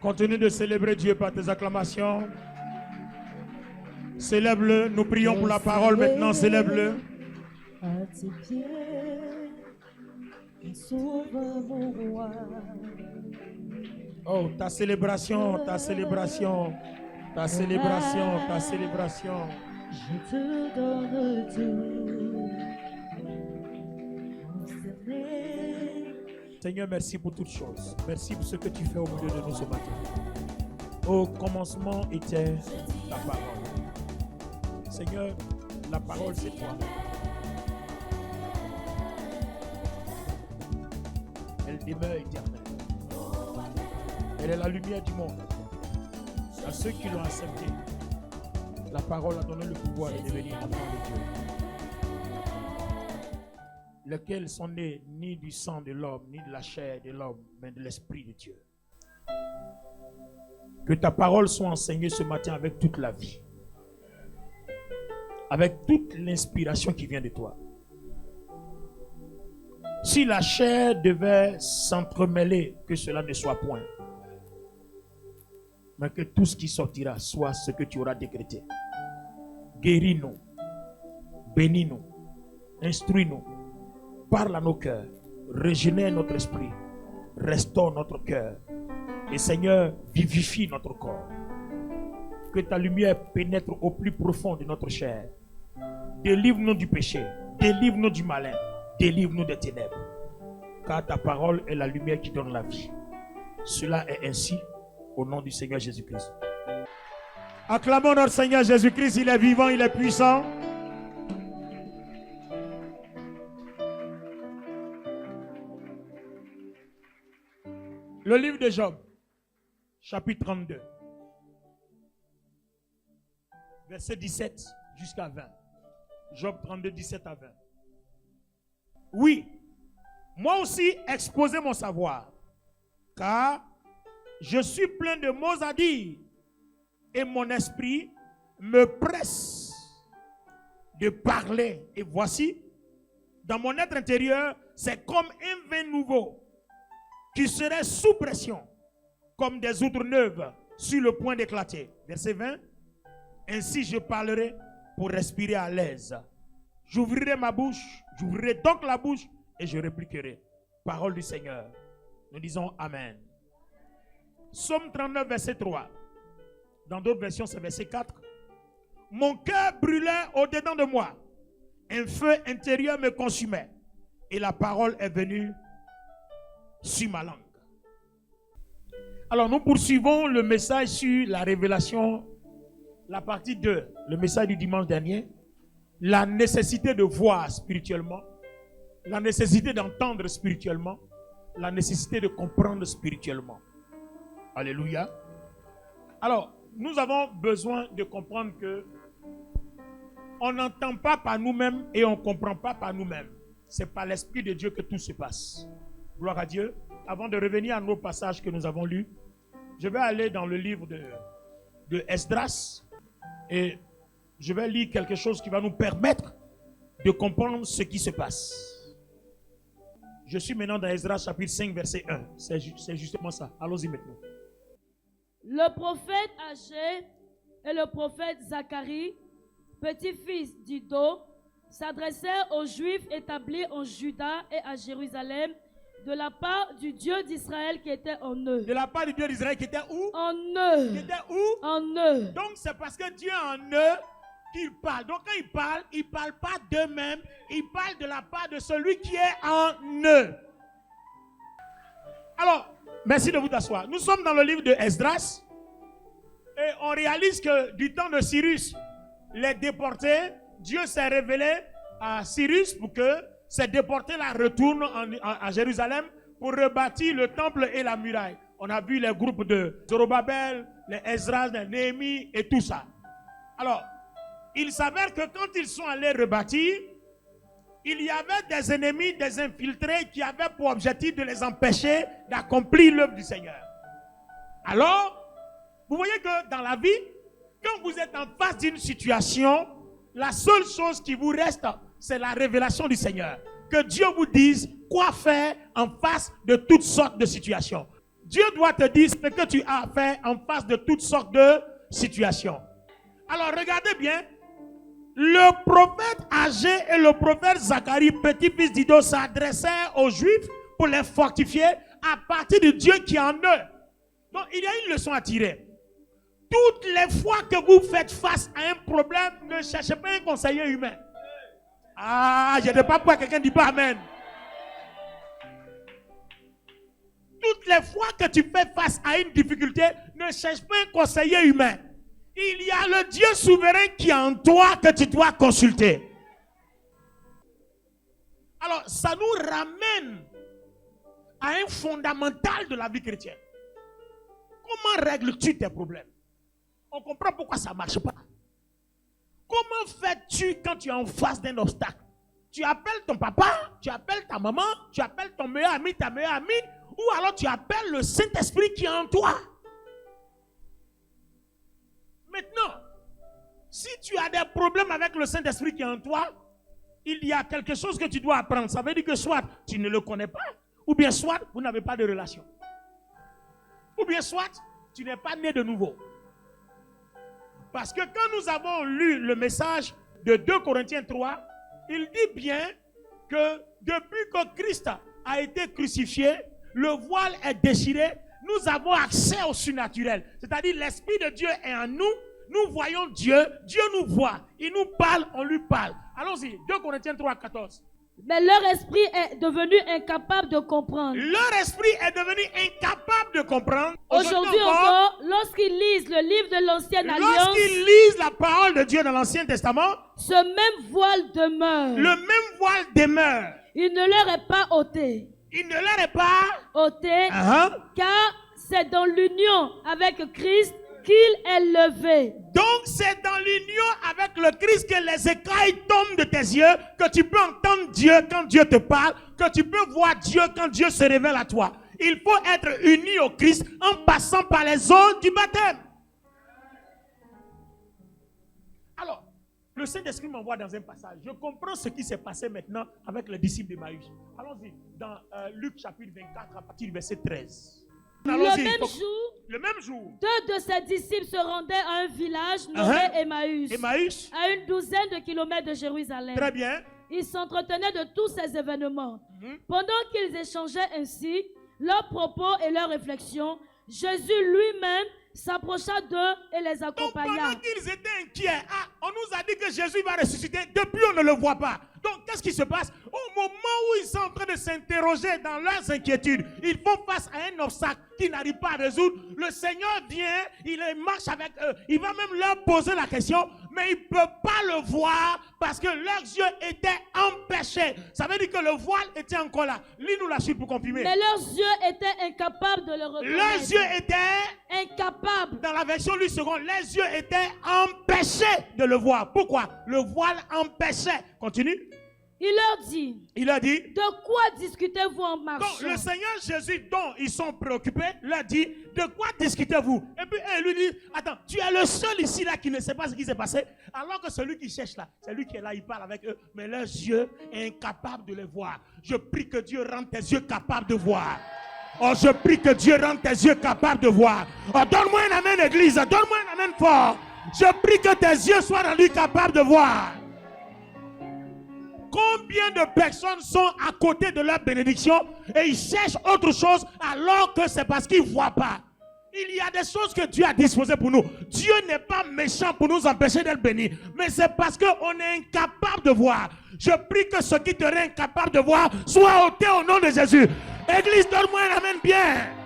Continue de célébrer Dieu par tes acclamations. Célèbre-le. Nous prions pour la parole maintenant. Célèbre-le. À tes pieds, sauve mon roi. Oh, ta célébration, ta célébration, ta célébration, ta célébration. Je te donne tout. Seigneur, merci pour toutes choses. Merci pour ce que tu fais au milieu de nous ce matin. Au commencement était la parole. Seigneur, la parole c'est toi. Elle demeure éternelle. Elle est la lumière du monde. À ceux qui l'ont accepté, la parole a donné le pouvoir de devenir enfants de Dieu. Lesquels sont nés ni du sang de l'homme, ni de la chair de l'homme, mais de l'Esprit de Dieu. Que ta parole soit enseignée ce matin avec toute la vie. Avec toute l'inspiration qui vient de toi. Si la chair devait s'entremêler, que cela ne soit point. Mais que tout ce qui sortira soit ce que tu auras décrété. Guéris-nous, bénis-nous, instruis-nous, parle à nos cœurs, régénère notre esprit, restaure notre cœur. Et Seigneur, vivifie notre corps. Que ta lumière pénètre au plus profond de notre chair. Délivre-nous du péché, délivre-nous du malin, délivre-nous des ténèbres. Car ta parole est la lumière qui donne la vie. Cela est ainsi au nom du Seigneur Jésus-Christ. Acclamons notre Seigneur Jésus-Christ, il est vivant, il est puissant. Le livre de Job, chapitre 32, verset 17 jusqu'à 20. Job 32, 17 à 20. Oui, moi aussi exposer mon savoir, car je suis plein de mots à dire, et mon esprit me presse de parler. Et voici, dans mon être intérieur, c'est comme un vin nouveau, qui serait sous pression, comme des outres neuves sur le point d'éclater. Verset 20. Ainsi je parlerai pour respirer à l'aise. J'ouvrirai ma bouche, j'ouvrirai donc la bouche et je répliquerai. Parole du Seigneur. Nous disons Amen. Psaume 39, verset 3. Dans d'autres versions, c'est verset 4. Mon cœur brûlait au-dedans de moi. Un feu intérieur me consumait. Et la parole est venue sur ma langue. Alors nous poursuivons le message sur la révélation, la partie 2, le message du dimanche dernier, la nécessité de voir spirituellement, la nécessité d'entendre spirituellement, la nécessité de comprendre spirituellement. Alléluia. Alors, nous avons besoin de comprendre que on n'entend pas par nous-mêmes et on ne comprend pas par nous-mêmes. C'est par l'Esprit de Dieu que tout se passe. Gloire à Dieu. Avant de revenir à nos passages que nous avons lus, je vais aller dans le livre de Esdras et je vais lire quelque chose qui va nous permettre de comprendre ce qui se passe. Je suis maintenant dans Esdras chapitre 5 verset 1. C'est justement ça. Allons-y maintenant. Le prophète Agé et le prophète Zacharie, petit-fils d'Ido, s'adressèrent aux Juifs établis en Juda et à Jérusalem de la part du Dieu d'Israël qui était en eux. De la part du Dieu d'Israël qui était où? En eux. Qui était où? En eux. Donc c'est parce que Dieu est en eux qu'il parle. Donc quand il parle pas d'eux-mêmes, il parle de la part de celui qui est en eux. Alors, merci de vous asseoir. Nous sommes dans le livre de Esdras et on réalise que du temps de Cyrus, les déportés, Dieu s'est révélé à Cyrus pour que ces déportés-là retournent à Jérusalem pour rebâtir le temple et la muraille. On a vu les groupes de Zorobabel, les Esdras, les Néhémie et tout ça. Alors, il s'avère que quand ils sont allés rebâtir, il y avait des ennemis, des infiltrés qui avaient pour objectif de les empêcher d'accomplir l'œuvre du Seigneur. Alors, vous voyez que dans la vie, quand vous êtes en face d'une situation, la seule chose qui vous reste, c'est la révélation du Seigneur. Que Dieu vous dise quoi faire en face de toutes sortes de situations. Dieu doit te dire ce que tu as à faire en face de toutes sortes de situations. Alors regardez bien. Le prophète Agé et le prophète Zacharie, petit-fils d'Ido, s'adressaient aux Juifs pour les fortifier à partir de Dieu qui est en eux. Donc il y a une leçon à tirer. Toutes les fois que vous faites face à un problème, ne cherchez pas un conseiller humain. Ah, je n'ai pas peur, quelqu'un ne dit pas Amen. Toutes les fois que tu fais face à une difficulté, ne cherche pas un conseiller humain. Il y a le Dieu souverain qui est en toi que tu dois consulter. Alors, ça nous ramène à un fondamental de la vie chrétienne. Comment règles-tu tes problèmes? On comprend pourquoi ça ne marche pas. Comment fais-tu quand tu es en face d'un obstacle? Tu appelles ton papa, tu appelles ta maman, tu appelles ton meilleur ami, ta meilleure amie, ou alors tu appelles le Saint-Esprit qui est en toi. Maintenant, si tu as des problèmes avec le Saint-Esprit qui est en toi, il y a quelque chose que tu dois apprendre. Ça veut dire que soit tu ne le connais pas, ou bien soit vous n'avez pas de relation. Ou bien soit tu n'es pas né de nouveau. Parce que quand nous avons lu le message de 2 Corinthiens 3, il dit bien que depuis que Christ a été crucifié, le voile est déchiré, nous avons accès au surnaturel. C'est-à-dire l'Esprit de Dieu est en nous, nous voyons Dieu, Dieu nous voit, il nous parle, on lui parle. Allons-y, 2 Corinthiens 3, 14. Mais leur esprit est devenu incapable de comprendre. Leur esprit est devenu incapable de comprendre. Aujourd'hui encore, lorsqu'ils lisent le livre de l'Ancienne Alliance, lorsqu'ils lisent la parole de Dieu dans l'Ancien Testament, ce même voile demeure. Le même voile demeure. Il ne leur est pas ôté. Il ne leur est pas ôté, car c'est dans l'union avec Christ qu'il est levé. Donc c'est dans l'union avec le Christ que les écailles tombent de tes yeux, que tu peux entendre Dieu quand Dieu te parle, que tu peux voir Dieu quand Dieu se révèle à toi. Il faut être uni au Christ en passant par les eaux du baptême. Alors, le Saint-Esprit m'envoie dans un passage. Je comprends ce qui s'est passé maintenant avec les disciples d'Emmaüs. Allons-y, dans Luc chapitre 24 à partir du verset 13. Le même jour, 2 de ses disciples se rendaient à un village nommé Emmaüs, à une douzaine de kilomètres de Jérusalem. Très bien. Ils s'entretenaient de tous ces événements. Pendant qu'ils échangeaient ainsi leurs propos et leurs réflexions, Jésus lui-même s'approcha d'eux et les accompagna. Donc pendant qu'ils étaient inquiets, on nous a dit que Jésus va ressusciter. Depuis, on ne le voit pas. Donc, qu'est-ce qui se passe? Au moment où ils sont en train de s'interroger dans leurs inquiétudes, ils font face à un obstacle qu'ils n'arrivent pas à résoudre. Le Seigneur vient, il marche avec eux. Il va même leur poser la question, mais ils ne peuvent pas le voir parce que leurs yeux étaient empêchés. Ça veut dire que le voile était encore là. Lis-nous la suite pour confirmer. Mais leurs yeux étaient incapables de le reconnaître. Leurs yeux étaient incapables. Dans la version Louis II, les yeux étaient empêchés de le voir. Pourquoi? Le voile empêchait. Continue. Il leur dit, de quoi discutez-vous en marchant? Donc le Seigneur Jésus, dont ils sont préoccupés, leur dit, de quoi discutez-vous? Et puis il lui dit, attends, tu es le seul ici là qui ne sait pas ce qui s'est passé, alors que celui qui cherche là, c'est lui qui est là, il parle avec eux, mais leurs yeux sont incapables de les voir. Je prie que Dieu rende tes yeux capables de voir. Oh, je prie que Dieu rende tes yeux capables de voir. Oh, donne-moi un amen, église, donne-moi un amen fort. Je prie que tes yeux soient rendus capables de voir. Combien de personnes sont à côté de leur bénédiction et ils cherchent autre chose alors que c'est parce qu'ils ne voient pas. Il y a des choses que Dieu a disposées pour nous. Dieu n'est pas méchant pour nous empêcher d'être bénis, mais c'est parce qu'on est incapable de voir. Je prie que ce qui te rend incapable de voir soit ôté au nom de Jésus. Église, donne-moi un amen bien.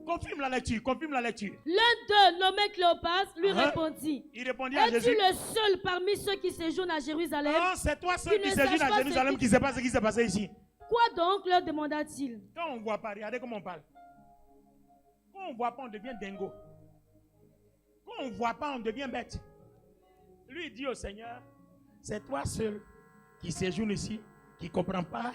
Confirme la lecture, confirme la lecture. L'un d'eux, nommé Cléopas, lui répondit. Il répondit à Jésus. Es-tu le seul parmi ceux qui séjournent à Jérusalem? Non, c'est toi seul qui séjourne à Jérusalem qui ne sait pas ce qui s'est passé ici. Quoi donc, leur demanda-t-il? Quand on ne voit pas, regardez comment on parle. Quand on ne voit pas, on devient dingo. Quand on ne voit pas, on devient bête. Lui dit au Seigneur, c'est toi seul qui séjourne ici, qui ne comprend pas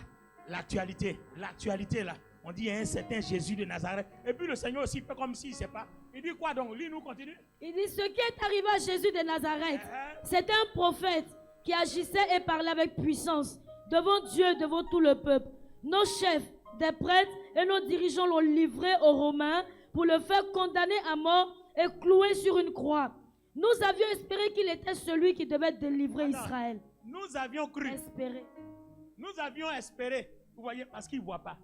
l'actualité. L'actualité là. On dit un certain Jésus de Nazareth. Et puis le Seigneur aussi fait comme s'il ne sait pas. Il dit quoi donc? Lis-nous, continue. Il dit, ce qui est arrivé à Jésus de Nazareth, c'était un prophète qui agissait et parlait avec puissance devant Dieu, devant tout le peuple. Nos chefs, des prêtres et nos dirigeants l'ont livré aux Romains pour le faire condamner à mort et clouer sur une croix. Nous avions espéré qu'il était celui qui devait délivrer Israël. Nous avions cru. Espéré. Nous avions espéré. Vous voyez, parce qu'il ne voit pas.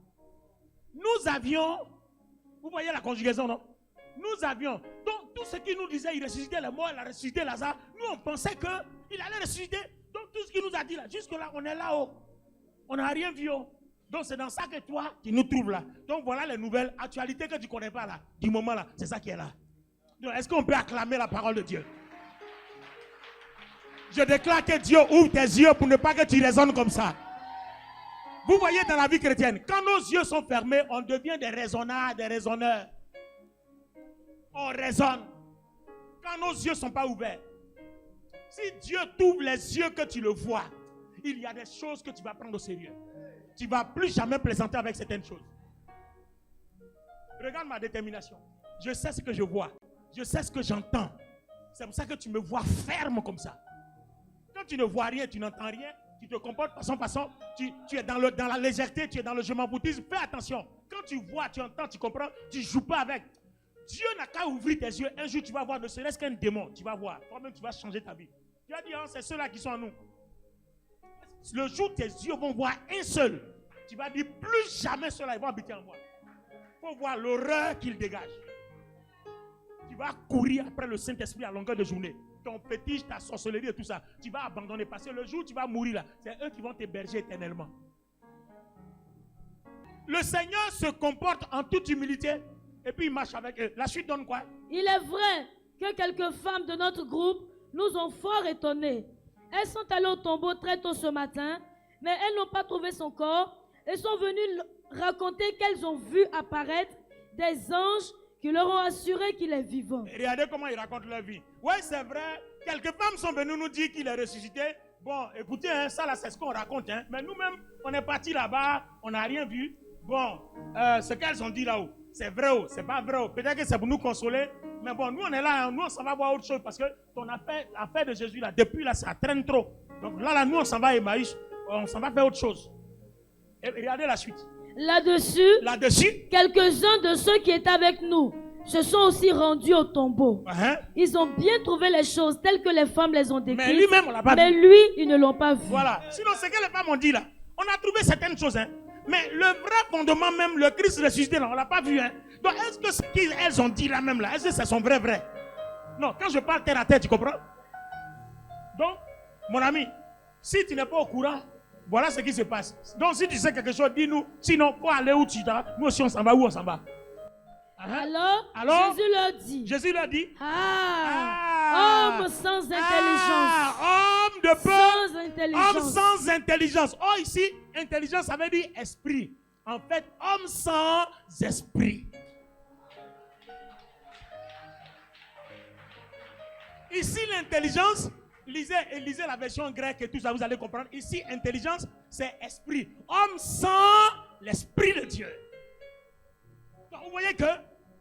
Nous avions, vous voyez la conjugaison, non? Nous avions. Donc, tout ce qui nous disait, il ressuscitait les morts, il a ressuscité Lazare. Nous, on pensait qu'il allait ressusciter. Donc, tout ce qu'il nous a dit là, jusque-là, on est là-haut. On n'a rien vu. Donc, c'est dans ça que toi, tu nous trouves là. Donc, voilà les nouvelles actualités que tu ne connais pas là. Du moment là, c'est ça qui est là. Donc, est-ce qu'on peut acclamer la parole de Dieu? Je déclare que Dieu ouvre tes yeux pour ne pas que tu raisonnes comme ça. Vous voyez dans la vie chrétienne, quand nos yeux sont fermés, on devient des raisonnards, des raisonneurs. On raisonne. Quand nos yeux ne sont pas ouverts. Si Dieu t'ouvre les yeux que tu le vois, il y a des choses que tu vas prendre au sérieux. Tu ne vas plus jamais plaisanter avec certaines choses. Regarde ma détermination. Je sais ce que je vois. Je sais ce que j'entends. C'est pour ça que tu me vois ferme comme ça. Quand tu ne vois rien, tu n'entends rien, tu te comportes façon, tu es dans la légèreté, tu es dans le je m'en foutisme. Fais attention. Quand tu vois, tu entends, tu comprends, tu ne joues pas avec. Dieu n'a qu'à ouvrir tes yeux. Un jour, tu vas voir, ne serait-ce qu'un démon. Tu vas voir. Toi-même, tu vas changer ta vie. Tu vas dire, oh, c'est ceux-là qui sont en nous. Le jour où tes yeux vont voir un seul, tu vas dire, plus jamais ceux-là vont habiter en moi. Il faut voir l'horreur qu'il dégage. Tu vas courir après le Saint-Esprit à longueur de journée. Ton fétiche, ta sorcellerie et tout ça, tu vas abandonner. Parce que le jour où tu vas mourir là, c'est eux qui vont t'héberger éternellement. Le Seigneur se comporte en toute humilité et puis il marche avec eux. La suite donne quoi? Il est vrai que quelques femmes de notre groupe nous ont fort étonnés. Elles sont allées au tombeau très tôt ce matin, mais elles n'ont pas trouvé son corps et sont venues raconter qu'elles ont vu apparaître des anges qui leur ont assuré qu'il est vivant. Et regardez comment ils racontent leur vie. Oui, c'est vrai. Quelques femmes sont venues nous dire qu'il est ressuscité. Bon, écoutez, hein, ça là, c'est ce qu'on raconte. Hein. Mais nous-mêmes, on est partis là-bas, on n'a rien vu. Bon, ce qu'elles ont dit là-haut, c'est vrai ou c'est pas vrai. Peut-être que c'est pour nous consoler. Mais bon, nous on est là, hein, nous on s'en va voir autre chose parce que ton affaire de Jésus là, depuis là, ça traîne trop. Donc là, nous on s'en va à Emmaüs, on s'en va faire autre chose. Et regardez la suite. Là-dessus, quelques-uns de ceux qui étaient avec nous se sont aussi rendus au tombeau. Ils ont bien trouvé les choses telles que les femmes les ont décrites. Mais lui-même, on l'a pas vu. Mais lui, ils ne l'ont pas vu. Voilà. Sinon, ce que les femmes ont dit là, on a trouvé certaines choses. Hein. Mais le vrai fondement même, le Christ ressuscité là, on ne l'a pas vu. Hein. Donc, est-ce que ce qu'elles ont dit là même là, est-ce que c'est son vrai? Non, quand je parle terre à terre, tu comprends? Donc, mon ami, si tu n'es pas au courant, voilà ce qui se passe. Donc, si tu sais quelque chose, dis-nous. Sinon, faut aller où tu vas. Nous aussi, on s'en va où on s'en va. Alors, Jésus leur dit. Homme sans intelligence. Homme de peu. Sans intelligence. Homme sans intelligence. Oh, ici, intelligence, ça veut dire esprit. En fait, homme sans esprit. Ici, l'intelligence. Lisez la version grecque et tout ça, vous allez comprendre. Ici, intelligence, c'est esprit. Homme sans l'esprit de Dieu. Donc, vous voyez que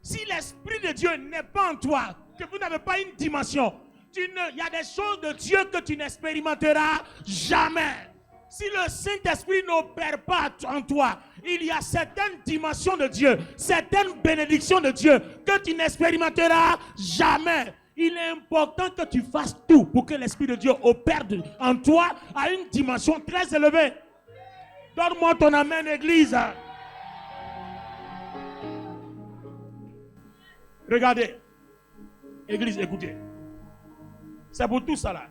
si l'esprit de Dieu n'est pas en toi, que vous n'avez pas une dimension, il y a des choses de Dieu que tu n'expérimenteras jamais. Si le Saint-Esprit n'opère pas en toi, il y a certaines dimensions de Dieu, certaines bénédictions de Dieu que tu n'expérimenteras jamais. Il est important que tu fasses tout pour que l'Esprit de Dieu opère en toi à une dimension très élevée. Donne-moi ton amen, Église. Regardez. Église, écoutez. C'est pour tout ça là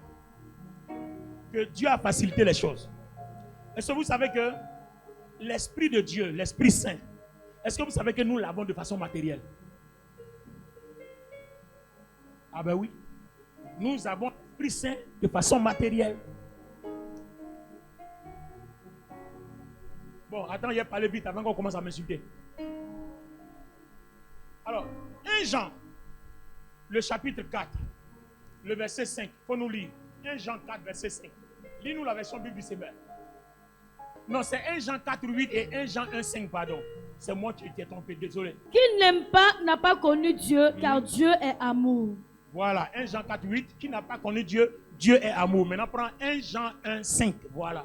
que Dieu a facilité les choses. Est-ce que vous savez que l'Esprit de Dieu, l'Esprit Saint, est-ce que vous savez que nous l'avons de façon matérielle? Ah ben oui, nous avons l'Esprit Saint de façon matérielle. Bon, attends, il a parlé vite avant qu'on commence à m'insulter. Alors, 1 Jean, le chapitre 4, le verset 5, il faut nous lire. 1 Jean 4, verset 5. Lis-nous la version Bible du Seigneur. Non, c'est 1 Jean 4, 8 et 1 Jean 1, 5, pardon. C'est moi qui t'ai trompé, désolé. Qui n'aime pas n'a pas connu Dieu, car Dieu est amour. Voilà, 1 Jean 4, 8, qui n'a pas connu Dieu, Dieu est amour. Maintenant, prends 1 Jean 1, 5, voilà.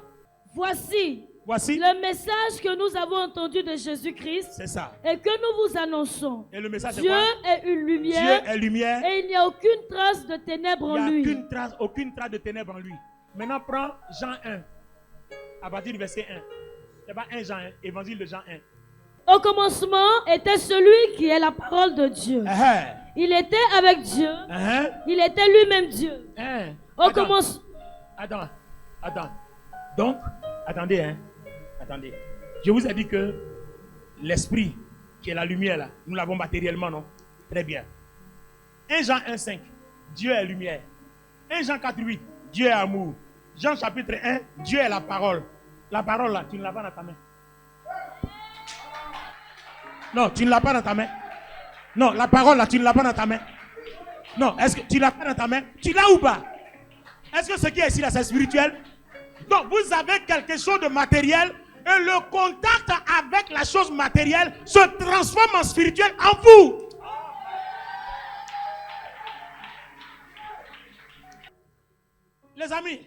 Voici, Voici. le message que nous avons entendu de Jésus-Christ C'est ça. et que nous vous annonçons. Et le message c'est Dieu quoi? est une Dieu lumière est lumière. et il n'y a aucune trace de ténèbres Il en n'y a lui. aucune trace de ténèbres en lui. Maintenant, prends Jean 1. À partir du verset 1. C'est pas 1 Jean 1. Évangile de Jean 1. Au commencement était celui qui est la parole de Dieu. Il était avec Dieu. Il était lui-même Dieu. Au commencement. Attends. Donc, attendez, hein. Attendez. Je vous ai dit que l'esprit, qui est la lumière là, nous l'avons matériellement, non? Très bien. 1 Jean 1,5. Dieu est lumière. 1 Jean 4,8. Dieu est amour. Jean chapitre 1. Dieu est la parole. La parole là, tu ne l'as pas dans ta main. Non, tu ne l'as pas dans ta main. Non, la parole là, tu ne l'as pas dans ta main. Non, est-ce que tu ne l'as pas dans ta main? Tu l'as ou pas? Est-ce que ce qui est ici là, c'est spirituel? Donc, vous avez quelque chose de matériel et le contact avec la chose matérielle se transforme en spirituel en vous. Les amis,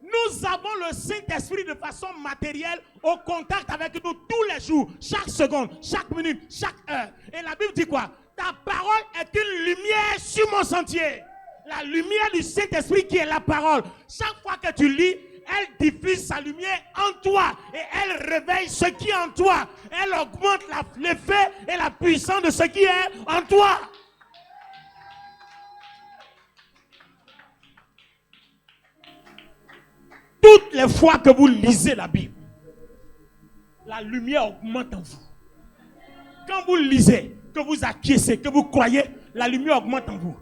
nous avons le Saint-Esprit de façon matérielle au contact avec nous tous les jours, chaque seconde, chaque minute, chaque heure. Et la Bible dit quoi? Ta parole est une lumière sur mon sentier. La lumière du Saint-Esprit qui est la parole. Chaque fois que tu lis, elle diffuse sa lumière en toi et elle réveille ce qui est en toi. Elle augmente l'effet et la puissance de ce qui est en toi. Toutes les fois que vous lisez la Bible, la lumière augmente en vous. Quand vous lisez, que vous acquiescez, que vous croyez, la lumière augmente en vous.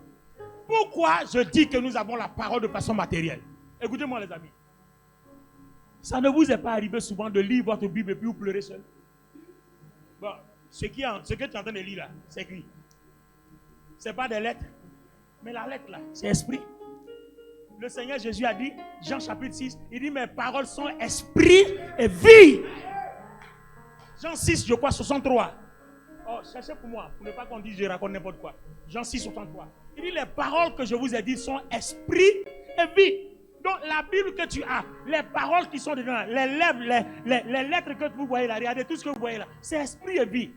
Pourquoi je dis que nous avons la parole de façon matérielle? Écoutez-moi les amis. Ça ne vous est pas arrivé souvent de lire votre Bible et puis vous pleurez seul? Bon, ce que tu es en train de lire là, c'est écrit. Ce n'est pas des lettres. Mais la lettre là, c'est esprit. Le Seigneur Jésus a dit, Jean chapitre 6, il dit mes paroles sont esprit et vie. Jean 6, je crois, 63. Oh, cherchez pour moi, pour ne pas qu'on dise je raconte n'importe quoi. Jean 6, 63. Il dit les paroles que je vous ai dites sont esprit et vie. Donc la Bible que tu as, les paroles qui sont dedans, les lettres que vous voyez là, regardez tout ce que vous voyez là, c'est esprit et vie.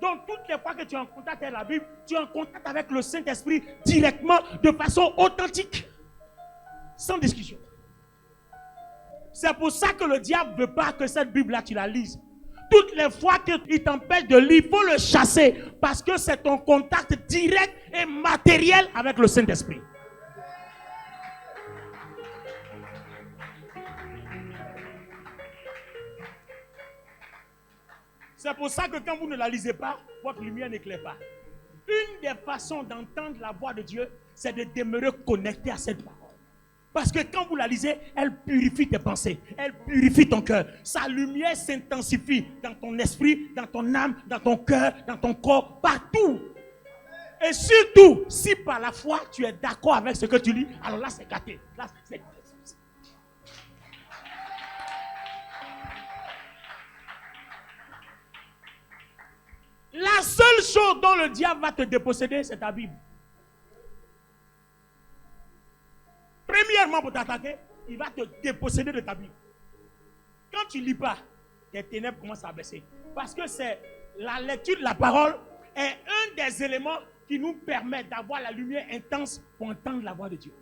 Donc toutes les fois que tu es en contact avec la Bible, tu es en contact avec le Saint-Esprit directement, de façon authentique. Sans discussion. C'est pour ça que le diable ne veut pas que cette Bible-là, tu la lises. Toutes les fois qu'il t'empêche de lire, il faut le chasser. Parce que c'est ton contact direct et matériel avec le Saint-Esprit. C'est pour ça que quand vous ne la lisez pas, votre lumière n'éclaire pas. Une des façons d'entendre la voix de Dieu, c'est de demeurer connecté à cette parole. Parce que quand vous la lisez, elle purifie tes pensées, elle purifie ton cœur. Sa lumière s'intensifie dans ton esprit, dans ton âme, dans ton cœur, dans ton corps, partout. Et surtout, si par la foi tu es d'accord avec ce que tu lis, alors là c'est gâté. Là, c'est... La seule chose dont le diable va te déposséder, c'est ta Bible. Premièrement, pour t'attaquer, il va te déposséder de ta Bible. Quand tu ne lis pas, tes ténèbres commencent à baisser. Parce que c'est la lecture de la parole est un des éléments qui nous permet d'avoir la lumière intense pour entendre la voix de Dieu.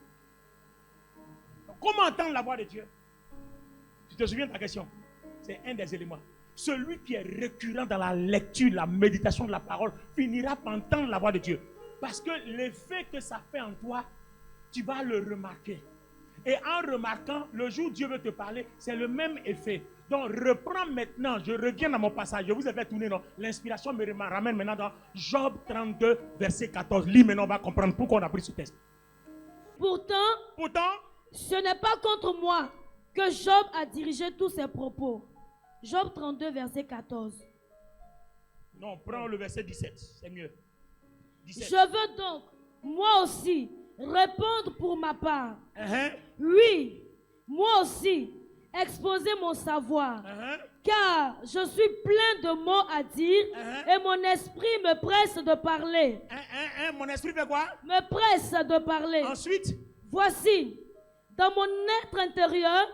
Donc, comment entendre la voix de Dieu? Tu te souviens de ta question? C'est un des éléments. Celui qui est récurrent dans la lecture, la méditation de la parole, finira par entendre la voix de Dieu. Parce que l'effet que ça fait en toi, tu vas le remarquer. Et en remarquant, le jour où Dieu veut te parler, c'est le même effet. Donc reprends maintenant, je reviens dans mon passage, je vous ai fait tourner, non? L'inspiration me ramène maintenant dans Job 32, verset 14. Lis maintenant, on va comprendre pourquoi on a pris ce texte. Pourtant, ce n'est pas contre moi que Job a dirigé tous ses propos. Job 32, verset 14. Non, prends le verset 17, c'est mieux. 17. Je veux donc, moi aussi, répondre pour ma part. Oui, moi aussi, exposer mon savoir. Car je suis plein de mots à dire et mon esprit me presse de parler. Mon esprit fait quoi? Me presse de parler. Ensuite, voici, dans mon être intérieur,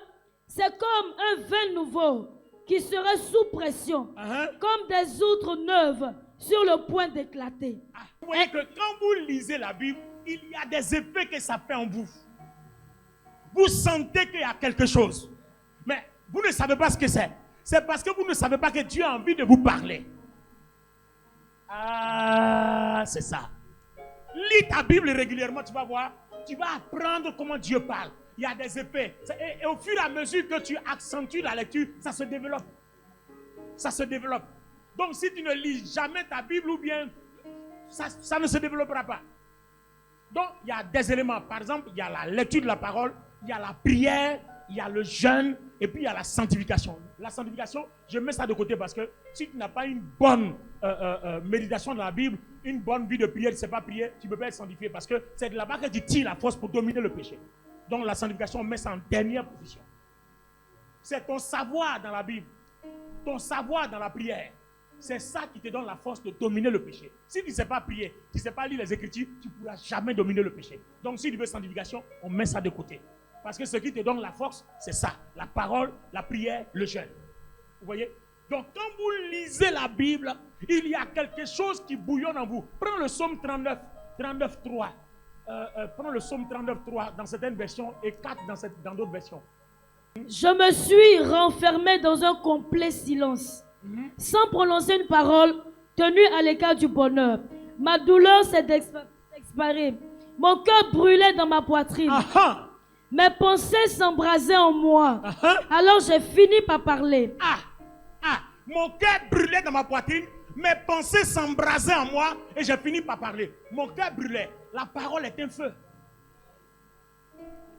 c'est comme un vin nouveau qui seraient sous pression, comme des outres neuves sur le point d'éclater. Vous voyez que quand vous lisez la Bible, il y a des effets que ça fait en vous. Vous sentez qu'il y a quelque chose. Mais vous ne savez pas ce que c'est. C'est parce que vous ne savez pas que Dieu a envie de vous parler. Ah, c'est ça. Lis ta Bible régulièrement, tu vas voir. Tu vas apprendre comment Dieu parle. Il y a des effets. Et au fur et à mesure que tu accentues la lecture, ça se développe. Ça se développe. Donc si tu ne lis jamais ta Bible ou bien, ça ne se développera pas. Donc il y a des éléments. Par exemple, il y a la lecture de la parole, il y a la prière, il y a le jeûne et puis il y a la sanctification. La sanctification, je mets ça de côté parce que si tu n'as pas une bonne méditation dans la Bible, une bonne vie de prière, tu ne sais pas prier, tu ne peux pas être sanctifié parce que c'est de là-bas que tu tires la force pour dominer le péché. Donc la sanctification, on met ça en dernière position. C'est ton savoir dans la Bible, ton savoir dans la prière. C'est ça qui te donne la force de dominer le péché. Si tu ne sais pas prier, tu ne sais pas lire les Écritures, tu ne pourras jamais dominer le péché. Donc si tu veux sanctification, on met ça de côté. Parce que ce qui te donne la force, c'est ça. La parole, la prière, le jeûne. Vous voyez? Donc quand vous lisez la Bible, il y a quelque chose qui bouillonne en vous. Prends le psaume 39, 39.3. Prends le psaume 39.3 dans certaines versions et 4 dans d'autres versions. Je me suis renfermé dans un complet silence, sans prononcer une parole, tenu à l'écart du bonheur. Ma douleur s'est disparue. Mon cœur brûlait dans ma poitrine. Mes pensées s'embrasaient en moi. Alors j'ai fini par parler. Mon cœur brûlait dans ma poitrine. Mes pensées s'embrasaient en moi et j'ai fini par parler. Mon cœur brûlait. La parole est un feu.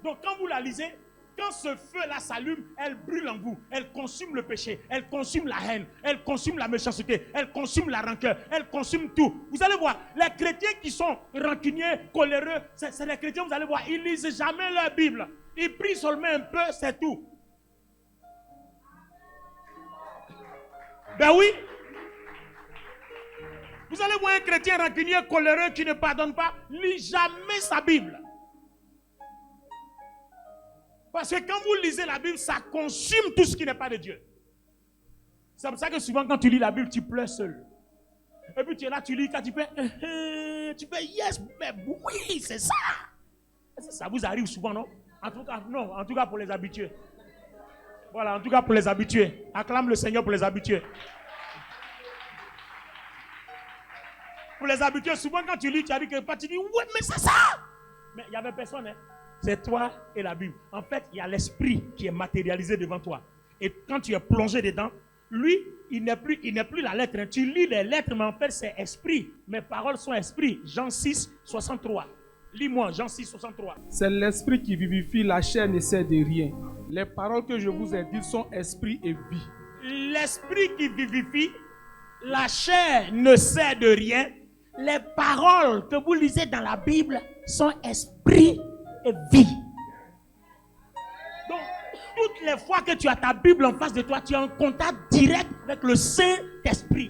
Donc quand vous la lisez, quand ce feu-là s'allume, elle brûle en vous. Elle consume le péché. Elle consume la haine. Elle consume la méchanceté. Elle consume la rancœur. Elle consume tout. Vous allez voir, les chrétiens qui sont rancuniers, coléreux, c'est les chrétiens, vous allez voir, ils ne lisent jamais leur Bible. Ils prient seulement un peu, c'est tout. Ben oui. Vous allez voir un chrétien rancunier, coléreux, qui ne pardonne pas, lit jamais sa Bible. Parce que quand vous lisez la Bible, ça consume tout ce qui n'est pas de Dieu. C'est pour ça que souvent quand tu lis la Bible, tu pleures seul. Et puis tu es là, tu lis, quand tu fais yes, mais oui, c'est ça. Ça vous arrive souvent, non? En tout cas, non, en tout cas pour les habitués. Voilà, en tout cas pour les habitués. Acclame le Seigneur pour les habitués. Pour les habitués, souvent quand tu lis, tu as dit que tu dis, ouais, mais c'est ça. Mais il n'y avait personne, hein. C'est toi et la Bible. En fait, il y a l'esprit qui est matérialisé devant toi. Et quand tu es plongé dedans, lui, il n'est plus la lettre. Tu lis les lettres, mais en fait, c'est esprit. Mes paroles sont esprit. Jean 6, 63. Lis-moi, Jean 6, 63. C'est l'esprit qui vivifie, la chair ne sert de rien. Les paroles que je vous ai dites sont esprit et vie. L'esprit qui vivifie, la chair ne sert de rien. Les paroles que vous lisez dans la Bible sont esprit et vie. Donc, toutes les fois que tu as ta Bible en face de toi, tu es en contact direct avec le Saint-Esprit.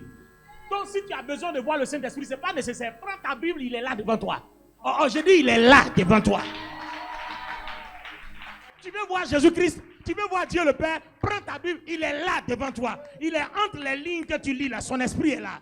Donc, si tu as besoin de voir le Saint-Esprit, ce n'est pas nécessaire. Prends ta Bible, il est là devant toi. Oh, je dis, il est là devant toi. Tu veux voir Jésus-Christ, tu veux voir Dieu le Père, prends ta Bible, il est là devant toi. Il est entre les lignes que tu lis là, son esprit est là.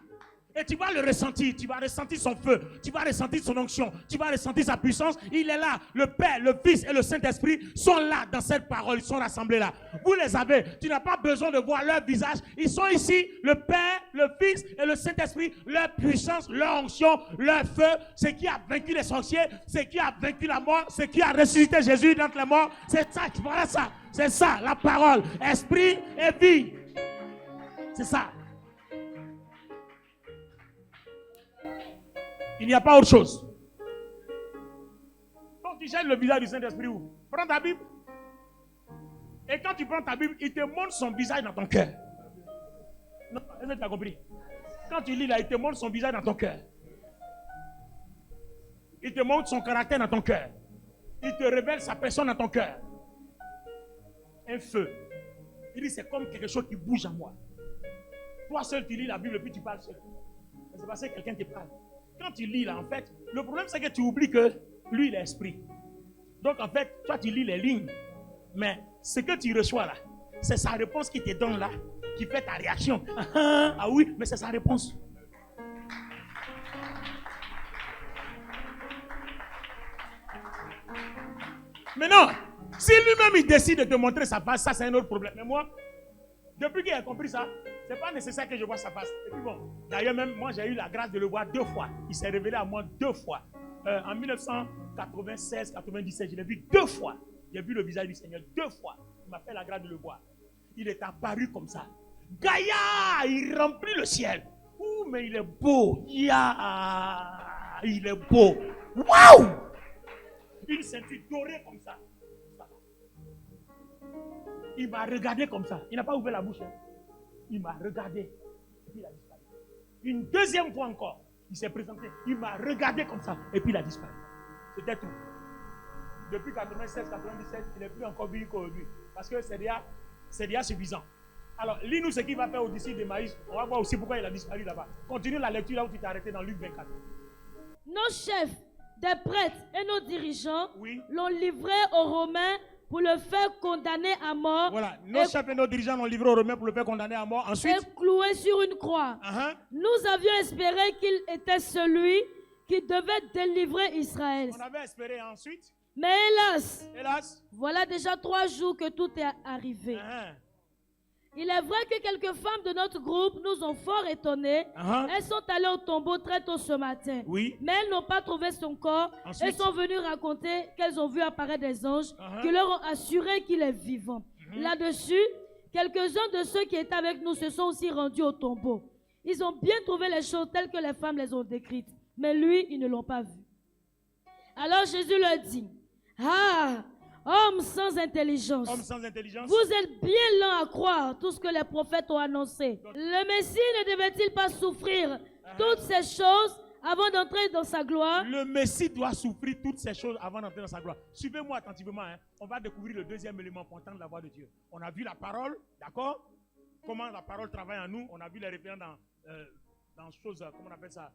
Et tu vas le ressentir, tu vas ressentir son feu, tu vas ressentir son onction, tu vas ressentir sa puissance. Il est là, le Père, le Fils et le Saint-Esprit sont là dans cette parole, ils sont rassemblés là. Vous les avez, tu n'as pas besoin de voir leur visage. Ils sont ici, le Père, le Fils et le Saint-Esprit, leur puissance, leur onction, leur feu, ce qui a vaincu les sorciers, ce qui a vaincu la mort, ce qui a ressuscité Jésus d'entre les morts. C'est ça, voilà ça, c'est ça la parole, esprit et vie. C'est ça. Il n'y a pas autre chose. Donc tu cherches le visage du Saint-Esprit où? Prends ta Bible. Et quand tu prends ta Bible, il te montre son visage dans ton cœur. Non, est-ce que tu as compris? Quand tu lis là, il te montre son visage dans ton cœur. Il te montre son caractère dans ton cœur. Il te révèle sa personne dans ton cœur. Un feu. Il dit c'est comme quelque chose qui bouge en moi. Toi seul tu lis la Bible et puis tu parles seul. C'est parce que quelqu'un te parle. Quand tu lis là, en fait, le problème c'est que tu oublies que lui il est esprit. Donc en fait, toi tu lis les lignes, mais ce que tu reçois là, c'est sa réponse qui te donne là. qui fait ta réaction. Ah oui, mais c'est sa réponse. Maintenant, si lui-même il décide de te montrer sa face, ça c'est un autre problème. Mais moi, depuis qu'il a compris ça, c'est pas nécessaire que je vois sa face. Et puis bon, d'ailleurs même, moi j'ai eu la grâce de le voir 2 fois. Il s'est révélé à moi 2 fois. En 1996-97, je l'ai vu 2 fois. J'ai vu le visage du Seigneur 2 fois. Il m'a fait la grâce de le voir. Il est apparu comme ça. Gaïa, il remplit le ciel. Ouh, mais il est beau. Ya, il est beau. Waouh! Une ceinture dorée comme ça. Il m'a regardé comme ça. Il n'a pas ouvert la bouche. Hein. Il m'a regardé. Et puis il a disparu. Une deuxième fois encore, il s'est présenté. Il m'a regardé comme ça. Et puis il a disparu. C'était tout. Depuis 96-97, il n'est plus encore vu qu'aujourd'hui. Parce que c'est déjà suffisant. Alors, lis-nous ce qu'il va faire au disciple de Maïs. On va voir aussi pourquoi il a disparu là-bas. Continue la lecture là où tu t'es arrêté dans Luc 24. Nos chefs, des prêtres et nos dirigeants Oui. l'ont livré aux Romains pour le faire condamner à mort. Voilà, nos chefs et nos dirigeants l'ont livré aux Romains pour le faire condamner à mort. Ensuite, Et cloué sur une croix. Nous avions espéré qu'il était celui qui devait délivrer Israël. on avait espéré ensuite. Mais hélas, Hélas. voilà déjà 3 jours que tout est arrivé. Il est vrai que quelques femmes de notre groupe nous ont fort étonnés. Elles sont allées au tombeau très tôt ce matin. Oui. Mais elles n'ont pas trouvé son corps. Ensuite. Elles sont venues raconter qu'elles ont vu apparaître des anges qui leur ont assuré qu'il est vivant. Là-dessus, quelques-uns de ceux qui étaient avec nous se sont aussi rendus au tombeau. Ils ont bien trouvé les choses telles que les femmes les ont décrites. Mais lui, ils ne l'ont pas vu. Alors Jésus leur dit, « Ah, homme sans intelligence, Homme sans intelligence. vous êtes bien lents à croire tout ce que les prophètes ont annoncé. Le Messie ne devait-il pas souffrir toutes ces choses avant d'entrer dans sa gloire? » Le Messie doit souffrir toutes ces choses avant d'entrer dans sa gloire. Suivez-moi attentivement. On va découvrir le deuxième élément pour entendre la voix de Dieu. On a vu la parole, d'accord? Comment la parole travaille en nous. On a vu les références dans choses, comment on appelle ça?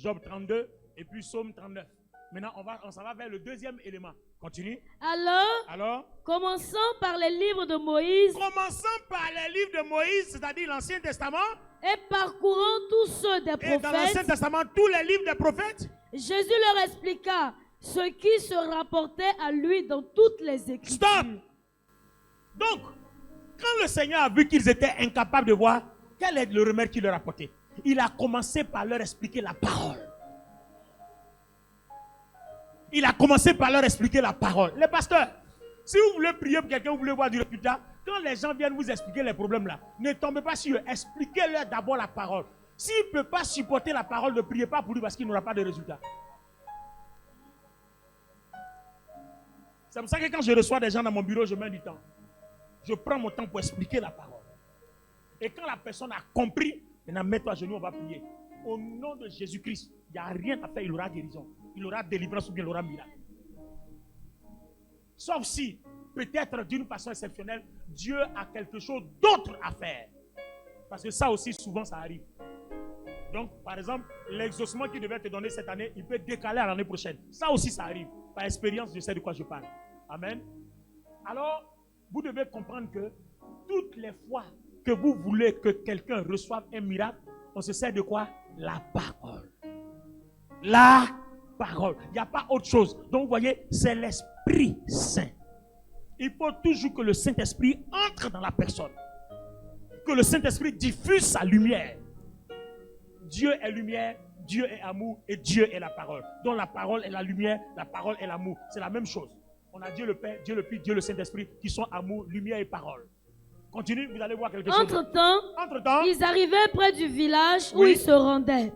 Job 32 et puis Psaume 39. Maintenant, on s'en va vers le deuxième élément. Continue. Alors, commençons par les livres de Moïse. Commençons par les livres de Moïse, c'est-à-dire l'Ancien Testament. Et parcourant tous ceux des prophètes. Et dans l'Ancien Testament, tous les livres des prophètes. Jésus leur expliqua ce qui se rapportait à lui dans toutes les Écritures. Stop! Donc, quand le Seigneur a vu qu'ils étaient incapables de voir, quel est le remède qu'il leur a apporté? Il a commencé par leur expliquer la parole. Il a commencé par leur expliquer la parole. Les pasteurs, si vous voulez prier pour quelqu'un, vous voulez voir du résultat, quand les gens viennent vous expliquer les problèmes là, ne tombez pas sur eux. Expliquez-leur d'abord la parole. S'il ne peut pas supporter la parole, ne priez pas pour lui parce qu'il n'aura pas de résultat. C'est pour ça que quand je reçois des gens dans mon bureau, je mets du temps. Je prends mon temps pour expliquer la parole. Et quand la personne a compris, maintenant mets-toi à genoux, on va prier. Au nom de Jésus-Christ, il n'y a rien à faire, il aura guérison. Il aura délivrance ou bien il aura miracle. Sauf si, peut-être d'une façon exceptionnelle, Dieu a quelque chose d'autre à faire. Parce que ça aussi, souvent, ça arrive. Donc, par exemple, l'exaucement qu'il devait te donner cette année, il peut décaler à l'année prochaine. Ça aussi, ça arrive. Par expérience, je sais de quoi je parle. Amen. Alors, vous devez comprendre que toutes les fois que vous voulez que quelqu'un reçoive un miracle, on se sert de quoi? La parole. La parole. Il n'y a pas autre chose. Donc, vous voyez, c'est l'Esprit Saint. Il faut toujours que le Saint-Esprit entre dans la personne. Que le Saint-Esprit diffuse sa lumière. Dieu est lumière, Dieu est amour et Dieu est la parole. Donc la parole est la lumière, la parole est l'amour. C'est la même chose. On a Dieu le Père, Dieu le Fils, Dieu le Saint-Esprit qui sont amour, lumière et parole. Continue, vous allez voir quelque chose. Entre-temps, ils arrivaient près du village où ils se rendaient.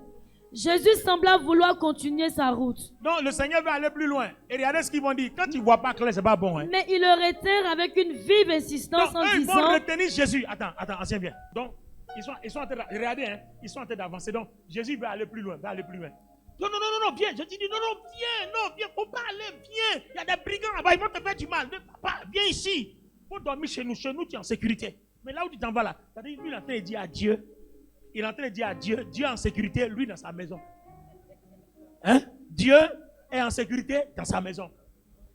Jésus sembla vouloir continuer sa route. Donc le Seigneur veut aller plus loin. Et regardez ce qu'ils vont dire. Quand tu ne vois pas clair, c'est pas bon. Mais ils le retinrent avec une vive insistance en disant... Ils vont retenir Jésus. Attends, ancien bien. Donc, ils sont en train de... Regardez, ils sont en train d'avancer. Donc, Jésus veut aller plus loin, Non, viens. Je dis, non, viens, faut pas aller, viens. Il y a des brigands là-bas, ils vont te faire du mal. Papa, viens ici. Faut dormir chez nous, tu es en sécurité. Mais là où tu t'en vas là, c'est-à-dire, lui, il est en train de dire à Dieu, Dieu est en sécurité, lui dans sa maison. Hein? Dieu est en sécurité dans sa maison.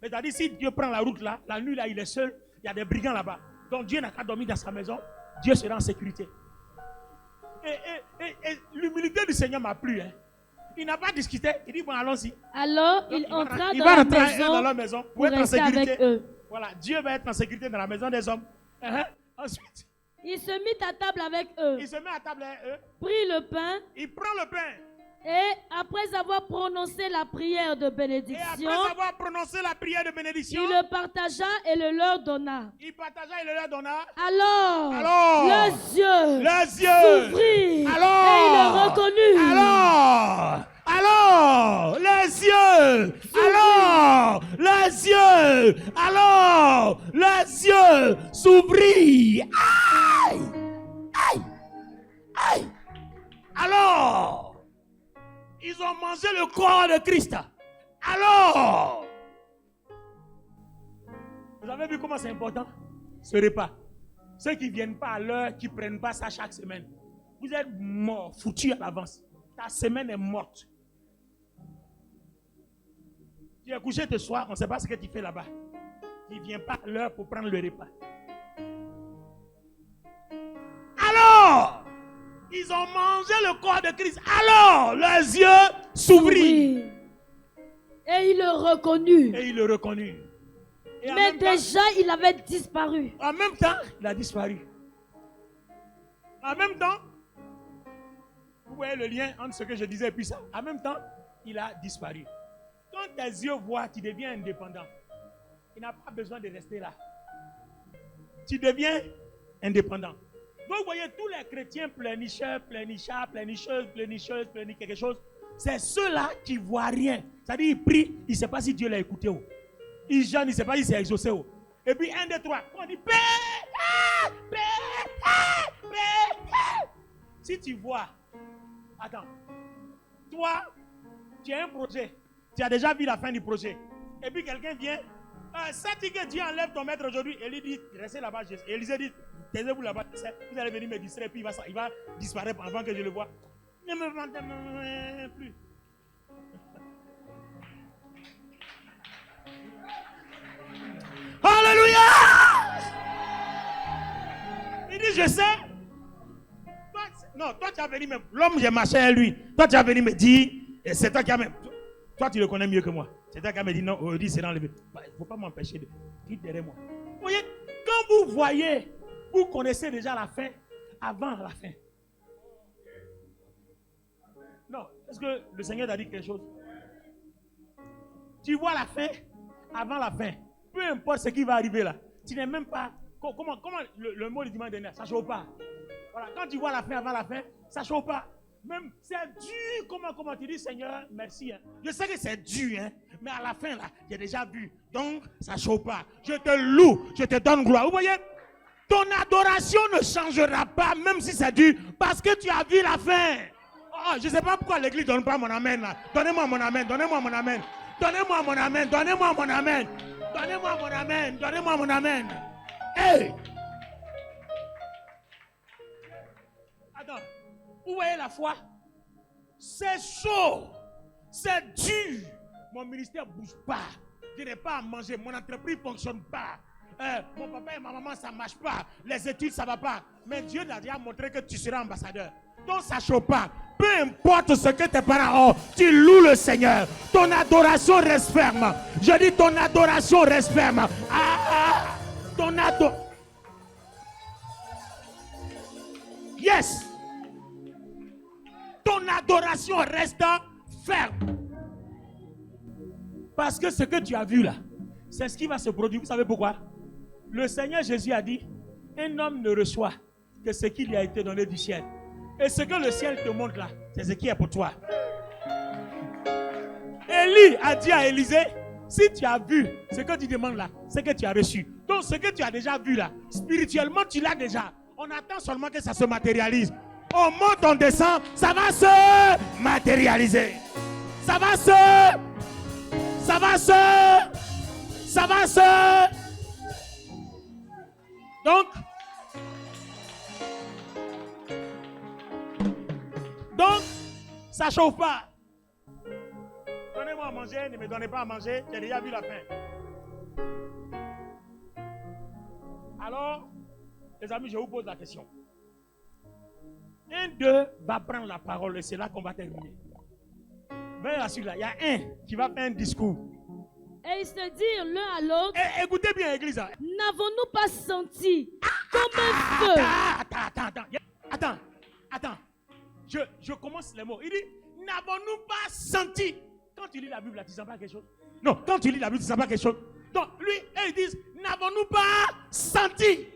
C'est-à-dire, si Dieu prend la route là, la nuit là, il est seul, il y a des brigands là-bas. Donc Dieu n'a qu'à dormir dans sa maison. Dieu sera en sécurité. Et l'humilité du Seigneur m'a plu. Hein. Il n'a pas discuté. Il dit, bon, allons-y. Alors, il Donc, entra il dans va la rentrer dans maison leur maison pour être en rester sécurité. avec eux. Voilà, Dieu va être en sécurité dans la maison des hommes. Ensuite, Il se mit à table avec eux, il se met à table avec eux. prit le pain Il prend le pain. et après avoir prononcé la prière de Et bénédiction, après avoir prononcé la prière de bénédiction, il le partagea et le leur donna. il partagea et le leur donna. Alors, leurs yeux Les yeux s'ouvrirent Alors, et il le reconnut. Alors, les yeux, les yeux s'ouvrirent. Aïe, aïe, aïe. Alors, ils ont mangé le corps de Christ. Alors, vous avez vu comment c'est important ce repas. Ceux qui ne viennent pas à l'heure, qui ne prennent pas ça chaque semaine, vous êtes morts, foutus à l'avance. Ta semaine est morte. Tu es couché ce soir, on ne sait pas ce que tu fais là-bas. Tu ne viens pas à l'heure pour prendre le repas. Alors, ils ont mangé le corps de Christ. Alors, leurs yeux s'ouvrirent. Et il le reconnut. Et ils le reconnurent. Et en Mais même temps- déjà, il avait disparu. En même temps, il a disparu. En même temps, vous voyez le lien entre ce que je disais et puis ça. En même temps, il a disparu. Quand tes yeux voient, tu deviens indépendant. Il n'a pas besoin de rester là. Tu deviens indépendant. Donc vous voyez tous les chrétiens pleurnicheurs, pleurnicheuses, quelque chose. C'est ceux-là qui ne voient rien. C'est-à-dire, ils prient, il ne sait pas si Dieu l'a écouté. Il jeûne, il ne sait pas si c'est exaucé. Et puis, 1, 2, 3, on dit paix, paix, paix, paix. Si tu vois, attends, toi, tu as un projet, tu as déjà vu la fin du projet. Et puis quelqu'un vient, ça dit que Dieu enlève ton maître aujourd'hui. Et lui dit, restez là-bas. Élisée dit, taisez-vous là-bas, vous allez venir me distraire, puis il va disparaître avant que je le voie. Ne me vendez plus. Alléluia! Il dit, je sais. Toi tu as venu même. L'homme, j'ai marché à lui. Toi, tu as venu me dire, et c'est toi qui as même. Toi, tu le connais mieux que moi. C'est toi qui as me dit, non, aujourd'hui, c'est enlevé. Il ne faut pas m'empêcher de quitter derrière moi. Vous voyez, quand vous voyez, vous connaissez déjà la fin avant la fin. Non, est-ce que le Seigneur t'a dit quelque chose? Tu vois la fin avant la fin. Peu importe ce qui va arriver là. Tu n'es même pas. Comment le mot du dimanche dernier, ça ne chauffe pas. Voilà, quand tu vois la fin avant la fin, ça ne chauffe pas. Même c'est dur. Comment tu dis, Seigneur, merci. Hein. Je sais que c'est dur, hein, mais à la fin là, j'ai déjà vu. Donc, ça ne chauffe pas. Je te loue, je te donne gloire. Vous voyez, ton adoration ne changera pas, même si c'est dur, parce que tu as vu la fin. Oh, je ne sais pas pourquoi l'église ne donne pas mon amen là. Donnez-moi mon amen, donnez-moi mon amen. Donnez-moi mon amen, donnez-moi mon amen. Donnez-moi mon amen, donnez-moi mon amen. Hey! Attends, vous voyez la foi? C'est chaud, c'est dur. Mon ministère ne bouge pas. Je n'ai pas à manger, mon entreprise ne fonctionne pas. Mon papa et ma maman, ça ne marche pas. Les études, ça ne va pas. Mais Dieu t'a déjà montré que tu seras ambassadeur. Donc ça ne chauffe pas. Peu importe ce que tes parents ont, tu loues le Seigneur. Ton adoration reste ferme. Je dis ton adoration reste ferme. Ton adoration. Yes. Ton adoration reste ferme. Parce que ce que tu as vu là, c'est ce qui va se produire. Vous savez pourquoi? Le Seigneur Jésus a dit, un homme ne reçoit que ce qui lui a été donné du ciel. Et ce que le ciel te montre là, c'est ce qui est pour toi. Élie a dit à Élisée, si tu as vu ce que tu demandes là, c'est que tu as reçu. Donc ce que tu as déjà vu là, spirituellement tu l'as déjà. On attend seulement que ça se matérialise. On monte, on descend, ça va se matérialiser. Ça va se... Donc, ça chauffe pas. Donnez-moi à manger, ne me donnez pas à manger, j'ai déjà vu la fin. Alors, Les amis, je vous pose la question. Un d'eux va prendre la parole et c'est là qu'on va terminer. Venez celui-là, il y a un qui va faire un discours. Et ils se dirent l'un à l'autre, Écoutez bien, église. n'avons-nous pas senti comme un feu? Attends. Je commence les mots. Il dit, n'avons-nous pas senti? Quand tu lis la Bible, là, tu ne sens pas quelque chose? Non, quand tu lis la Bible, tu ne sens pas quelque chose? Donc, lui, ils disent, n'avons-nous pas senti?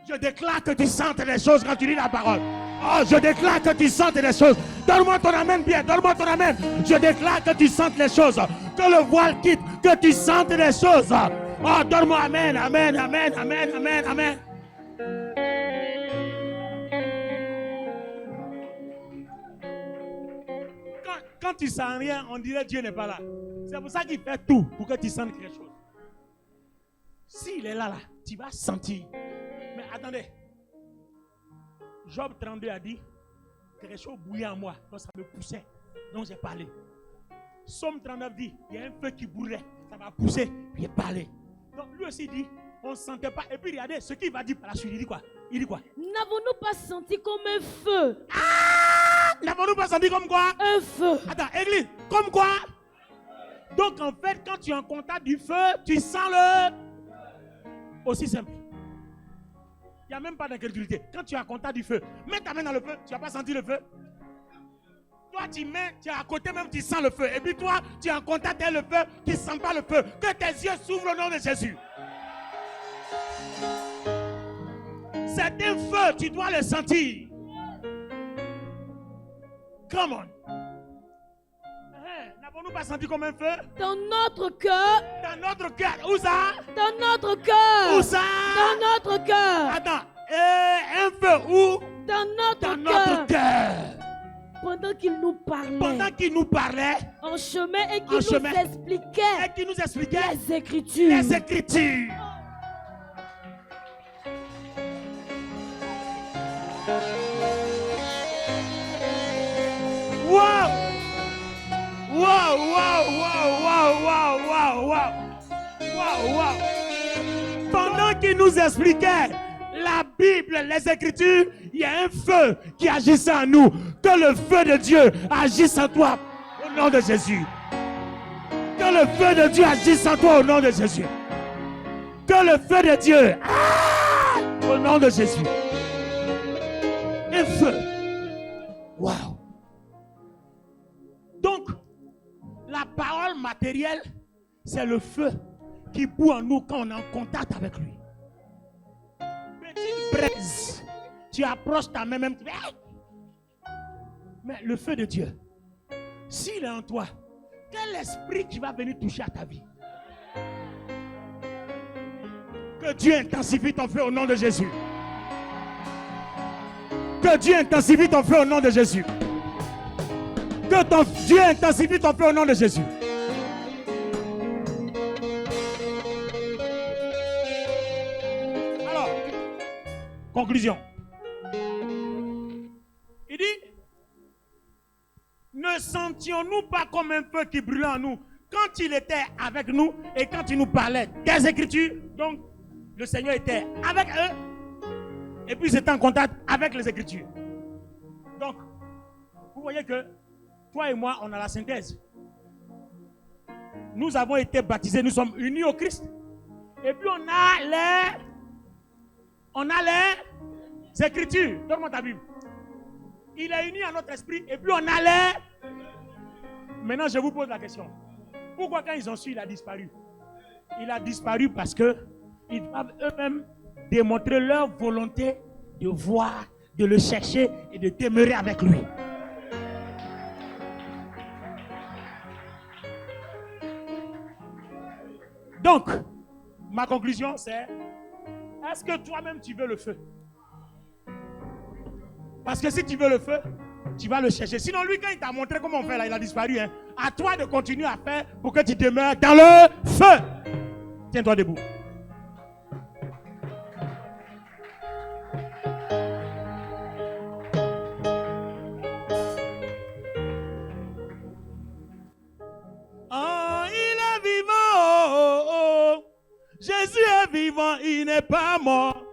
Je déclare que tu sentes les choses quand tu lis la parole. Oh, je déclare que tu sentes les choses. Donne-moi ton amen bien, donne-moi ton amen. Je déclare que tu sentes les choses. Que le voile quitte, que tu sentes les choses. Oh, donne-moi amen, amen, amen, amen, amen, amen. Quand tu sens rien, on dirait Dieu n'est pas là. C'est pour ça qu'il fait tout pour que tu sentes quelque chose. S'il est là, tu vas sentir. Mais attendez. Job 32 a dit quelque chose bouillait en moi. Donc ça me poussait. Donc j'ai parlé. Somme 39 dit il y a un feu qui brûlait. Ça m'a poussé. Puis j'ai parlé. Donc lui aussi dit on ne sentait pas. Et puis regardez ce qu'il va dire par la suite. Il dit quoi? N'avons-nous pas senti comme un feu? N'avons-nous pas senti comme quoi? Un feu. Attends, église, comme quoi? Donc en fait, quand tu es en contact du feu, tu sens le... Aussi simple. Il n'y a même pas d'incrédulité. Quand tu es en contact du feu, mets ta main dans le feu, tu n'as pas senti le feu. Toi, tu es à côté même, tu sens le feu. Et puis toi, tu es en contact avec le feu, tu ne sens pas le feu. Que tes yeux s'ouvrent au nom de Jésus. C'est un feu, tu dois le sentir. Come on. N'avons-nous pas senti comme un feu? Dans notre cœur. Dans notre cœur. Où ça? Dans notre cœur. Où ça? Dans notre cœur. Attends. Un feu où? Dans Dans notre notre cœur. Pendant qu'il nous parlait. Pendant qu'il nous parlait. En chemin et qu'il nous expliquait. Et qu'il nous expliquait. Les Écritures. Les Écritures. Wow! Wow, wow, wow, wow, wow, wow, wow. Wow, wow. Pendant qu'il nous expliquait la Bible, les Écritures, il y a un feu qui agissait en nous. Que le feu de Dieu agisse en toi au nom de Jésus. Que le feu de Dieu agisse en toi au nom de Jésus. Que le feu de Dieu, au nom de Jésus. Un feu. Wow. Donc, la parole matérielle, c'est le feu qui bout en nous quand on est en contact avec lui. Petite braise, tu approches ta main même. Mais le feu de Dieu, s'il est en toi, quel esprit qui va venir toucher à ta vie? Que Dieu intensifie ton feu au nom de Jésus. Que Dieu intensifie ton feu au nom de Jésus. Que ton Dieu intensifie ton feu au nom de Jésus. Alors, conclusion. Il dit, ne sentions-nous pas comme un feu qui brûlait en nous quand il était avec nous et quand il nous parlait des Écritures? Donc, le Seigneur était avec eux et puis il était en contact avec les Écritures. Donc, vous voyez que toi et moi, on a la synthèse. Nous avons été baptisés, nous sommes unis au Christ. Et puis on a les Écritures. Donne-moi ta Bible. Il est uni à notre esprit et puis on a les... Maintenant, je vous pose la question. Pourquoi quand ils ont su, il a disparu? Il a disparu parce que ils doivent eux-mêmes démontrer leur volonté de voir, de le chercher et de demeurer avec lui. Donc, ma conclusion c'est, est-ce que toi-même tu veux le feu? Parce que si tu veux le feu, tu vas le chercher. Sinon, lui, quand il t'a montré comment on fait là, il a disparu. Hein. À toi de continuer à faire pour que tu demeures dans le feu. Tiens-toi debout. Oh, il est vivant. Oh, oh. Jésus est vivant, il n'est pas mort.